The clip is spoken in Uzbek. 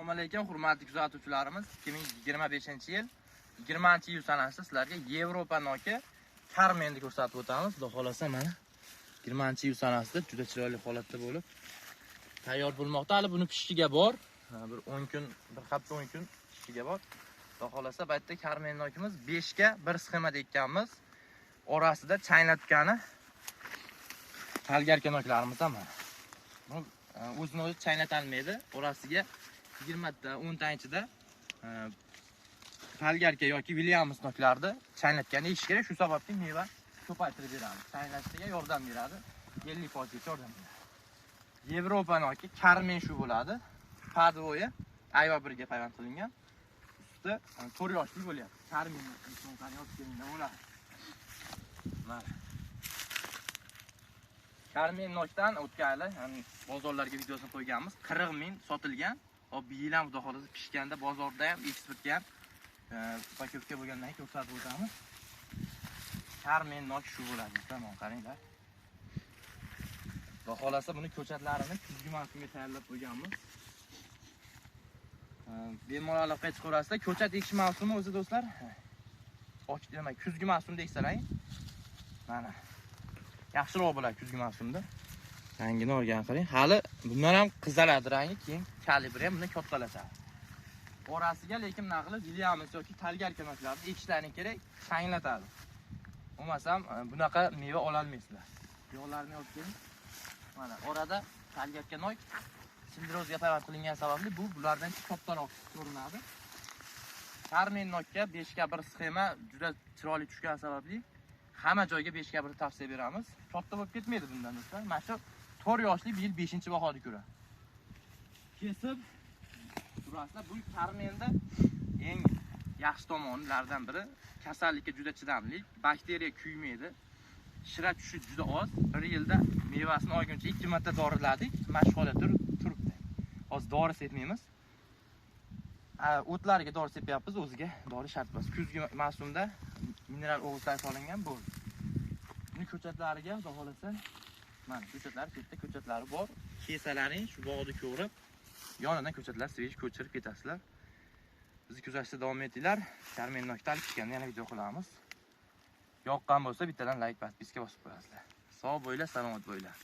Assalomu alaykum, hurmatli kuzatuvchilarimiz. 2025-yil 20-iyul sanasida sizlarga Yevropa noki Karmenni ko'rsatib o'tamiz. Xudo xolasa mana 20-iyul sanasida juda chiroyli holatda bo'lib tayyor bo'lmoqda. Hali buni pishishiga bor. Bir 10 kun, bir hafta 10 kun pishishiga bor. Xudo xolasa bu yerda Karmen nokimiz 5 ga 1 sxemada ekkanmiz. Orasida chaynatgani talgarka noklarimiz ham mana. Bu o'zini o'zi chaynatalmaydi. Orasiga 20 ta 10 ta ichida talgarka yoki Williams noklarni chaynatgani ish kerak. Shu sababli meva ko'paytirib beramiz. Chaynatishga yordam beradi. 50% yordam beradi. Yevropa noki Karmen shu bo'ladi. Padvoyi ayva birga payvand qilingan. Usti 4 yoshli bo'lyapti. Karmen qani yozib kelinglar bo'ladi. Mana Karmen nokdan o'tganlar, bozorlarga videosini qo'yganmiz. 40 ming sotilgan. Hop, bu yil ham xudo xolasa pishganda bozorda ham, eksportga ham paketka bo'lgandan keyin ko'rsatib o'tamiz. Karmen nok shu bo'ladi. Tamom, qaranglar. Xudo xolasa buni ko'chatlarini kuzgi mavsumga tayyorlab qo'yganmiz. Bemalol olib qaytib ko'rasizlar. Ko'chat ekish mavsumi o'zi do'stlar, demak, kuzgi mavsumda eksalar, mana yaxshiroq bo'ladi kuzgi mavsumda. Rangini o'rgan qiling. Hali bundan ham qizaradi rangi, keyin kalibri ham buni kattalatadi. Orasiga lekin naqli Williams yoki talgarka noklarni ekishlaring kerak, changlatadi. Bo'lmasam bunaqa meva ola olmaysizlar. Yo'qlarni yozib keling. Mana orada talgarka nok sindrozga payvand qilingan sababli bulardan kattaroq ko'rinadi. Karmen nokka 5 ga 1 sxema juda chiroyli tushgan sababli hamma joyga 5 ga 1 tavsiya beramiz. Katta bo'lib ketmaydi bundan do'stlar. Mana shu 4 yoshli bu yil 5-bahoni ko'ra. Kesib turasizlar. Bu Karmenda eng yaxshi tomonlardan biri kasallikka juda chidamli, bakteriya kuymaydi. Shira tushi juda oz. 1 yilda mevasini olguncha 2 marta doriladik. Mashg'ulotda turibdi. Hozir dori sepmaymiz. O'tlarga dori sepyapmiz, o'ziga dori shart emas. Kuzgi mavsumda mineral o'g'itlar solingan bo'ldi. Buni ko'chatlariga xudo xolasa mana ko'chatlar katta ko'chatlari bor. Kesalaring shu bog'da ko'rib, yonidan ko'chatlar svej ko'chirib ketasizlar. Bizni kuzatishda davom etinglar. Karmen noktal chiqqanda yana video qilamiz. Yoqqan bo'lsa bittadan like, podpiska bosib qo'yasizlar. Sog' bo'ylar, salomat bo'ylar.